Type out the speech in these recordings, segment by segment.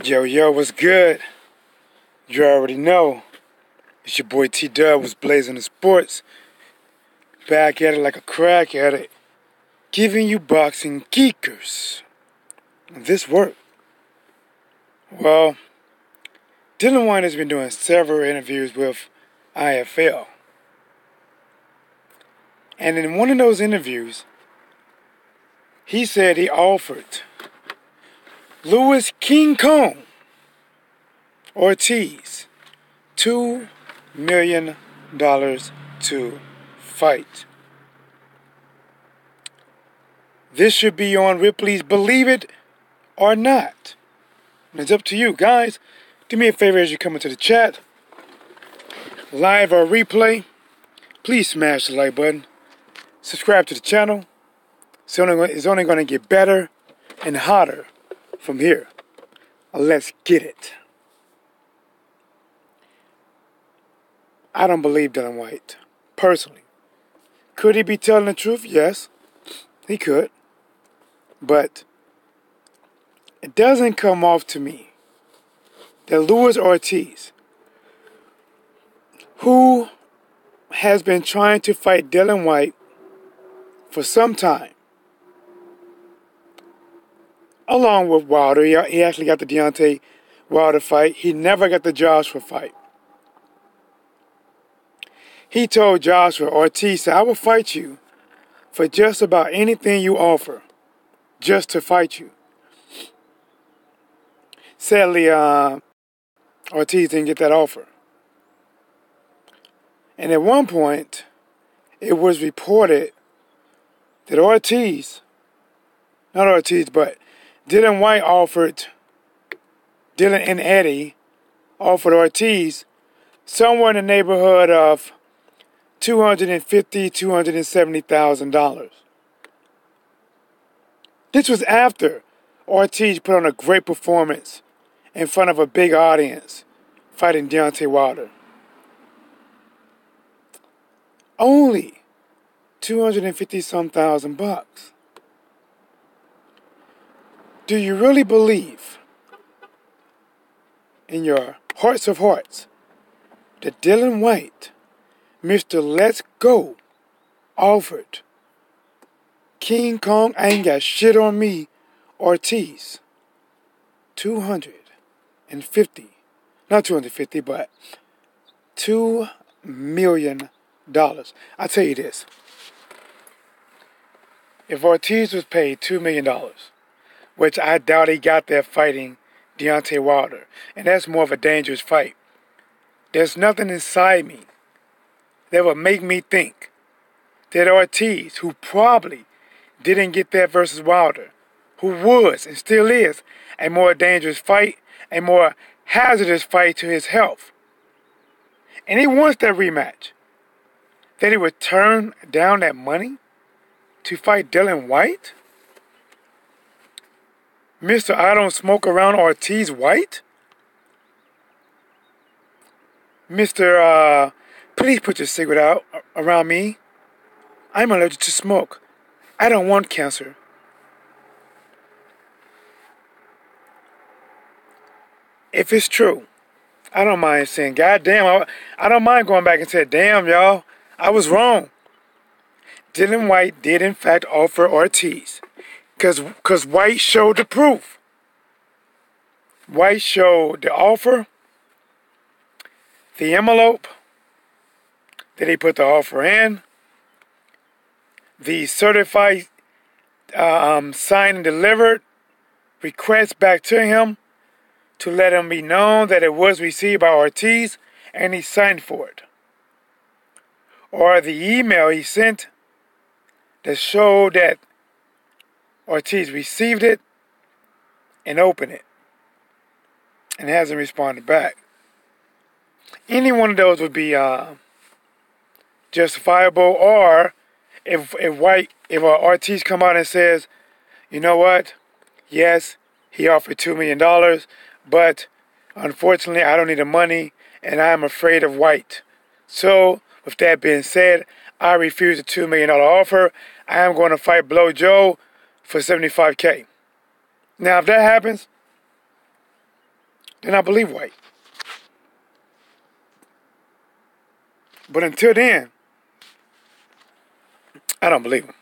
Yo, what's good? You already know. It's your boy T-Dub was blazing the sports. Back at it like a crack at it. Giving you boxing geekers. This worked. Well, Dillian Whyte has been doing several interviews with IFL. And in one of those interviews, he said he offered Louis King Kong Ortiz $2 million to fight. This should be on Ripley's Believe It or Not. And it's up to you, guys. Do me a favor as you come into the chat, live or replay. Please smash the like button. Subscribe to the channel. It's only going to get better and hotter from here. Let's get it. I don't believe Dillian Whyte, personally. Could he be telling the truth? Yes, he could. But it doesn't come off to me that Luis Ortiz, who has been trying to fight Dillian Whyte for some time, along with Wilder, he actually got the Deontay Wilder fight. He never got the Joshua fight. He told Joshua, Ortiz said, I will fight you for just about anything you offer, just to fight you. Sadly, Ortiz didn't get that offer. And at one point, it was reported that Dillian Whyte offered, Dillian and Eddie offered Ortiz somewhere in the neighborhood of $250,000, $270,000. This was after Ortiz put on a great performance in front of a big audience fighting Deontay Wilder. Only $250-some thousand bucks. Do you really believe in your hearts of hearts that Dillian Whyte, Mr. Let's Go, offered King Kong, I ain't got shit on me, Ortiz, not 250, but $2 million. I'll tell you this. If Ortiz was paid $2 million, which I doubt he got that fighting Deontay Wilder, and that's more of a dangerous fight, there's nothing inside me that would make me think that Ortiz, who probably didn't get that versus Wilder, who was and still is a more dangerous fight, a more hazardous fight to his health, and he wants that rematch, that he would turn down that money to fight Dillian Whyte? Mr. I don't smoke around Ortiz Whyte? Mr. Please put your cigarette out around me. I'm allergic to smoke. I don't want cancer. If it's true, I don't mind saying, God damn, I don't mind going back and saying, damn, y'all, I was wrong. Dillian Whyte did, in fact, offer Ortiz. Because Whyte showed the proof. Whyte showed the offer, the envelope that he put the offer in, the certified, signed and delivered request back to him to let him be known that it was received by Ortiz, and he signed for it. Or the email he sent that showed that Ortiz received it and opened it and hasn't responded back. Any one of those would be justifiable. Or if Ortiz come out and says, you know what, yes, he offered $2 million, but unfortunately I don't need the money and I'm afraid of Whyte. So with that being said, I refuse the $2 million offer. I am going to fight Blow Joe for $75K. Now, if that happens, then I believe Whyte. But until then, I don't believe him.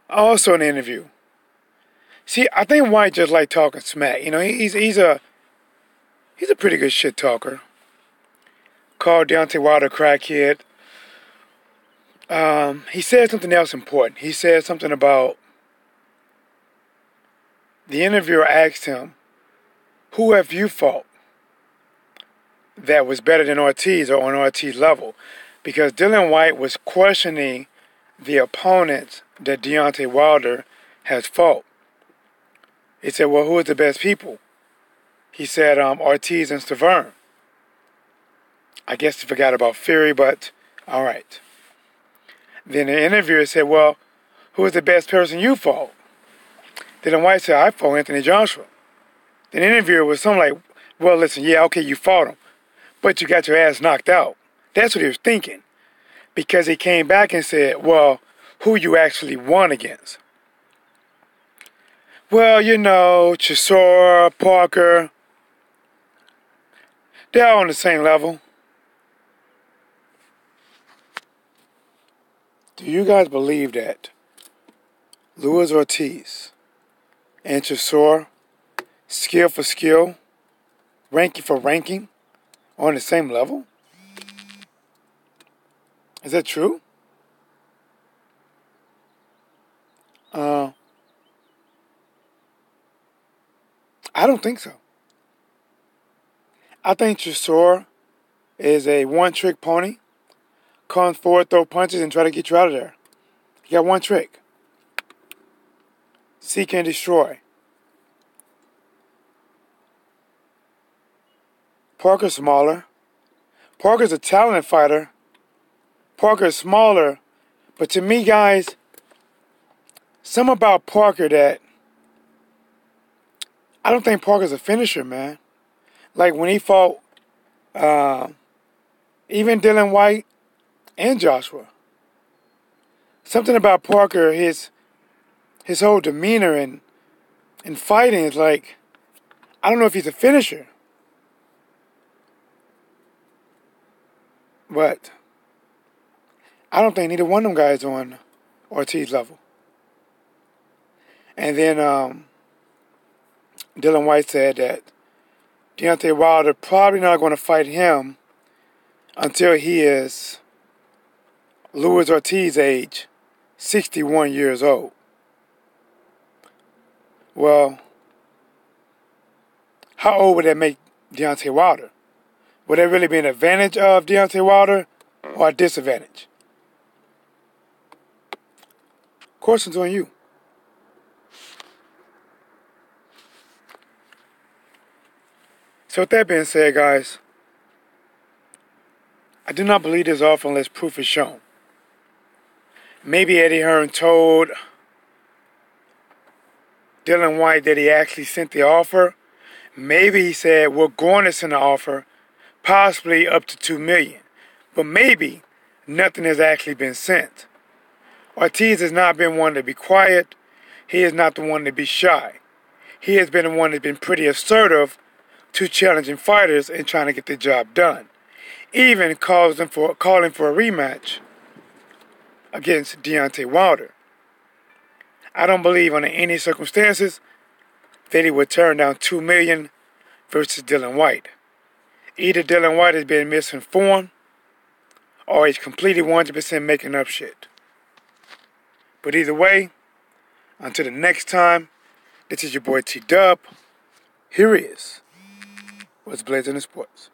Also in the interview, see, I think Whyte just like talking smack. You know, he's a pretty good shit talker. Called Deontay Wilder a crackhead. He said something else important. He said something about, the interviewer asked him, who have you fought that was better than Ortiz or on Ortiz level? Because Dillian Whyte was questioning the opponents that Deontay Wilder has fought. He said, well, who are the best people? He said Ortiz and Stavern. I guess he forgot about Fury, but all right. Then the interviewer said, well, who is the best person you fought? Dillian Whyte said, I fought Anthony Joshua. Then the interviewer was something like, well, listen, yeah, okay, you fought him, but you got your ass knocked out. That's what he was thinking. Because he came back and said, well, who you actually won against? Well, you know, Chisora, Parker, they're all on the same level. Do you guys believe that Luis Ortiz and Chisora, skill for skill, ranking for ranking, are on the same level? Is that true? I don't think so. I think Chisora is a one-trick pony. Comes forward, throw punches, and try to get you out of there. He got one trick. Seek and destroy. Parker's smaller. Parker's a talented fighter. Parker's smaller. But to me, guys, something about Parker that I don't think Parker's a finisher, man. Like when he fought even Dillian Whyte and Joshua. Something about Parker, his whole demeanor and fighting is like, I don't know if he's a finisher. But I don't think neither one of them guys on Ortiz level. And then Dillian Whyte said that Deontay Wilder probably not going to fight him until he is Luis Ortiz's age, 61 years old. Well, how old would that make Deontay Wilder? Would that really be an advantage of Deontay Wilder or a disadvantage? Questions on you. So with that being said, guys, I do not believe this offer unless proof is shown. Maybe Eddie Hearn told Dillian Whyte that he actually sent the offer. Maybe he said, we're going to send an offer, possibly up to $2 million. But maybe nothing has actually been sent. Ortiz has not been one to be quiet. He is not the one to be shy. He has been the one that's been pretty assertive to challenging fighters and trying to get the job done. Even calling for a rematch against Deontay Wilder. I don't believe under any circumstances that he would turn down $2 million versus Dillian Whyte. Either Dillian Whyte has been misinformed or he's completely 100% making up shit. But either way, until the next time, this is your boy T-Dub. Here he is. What's blazing in sports?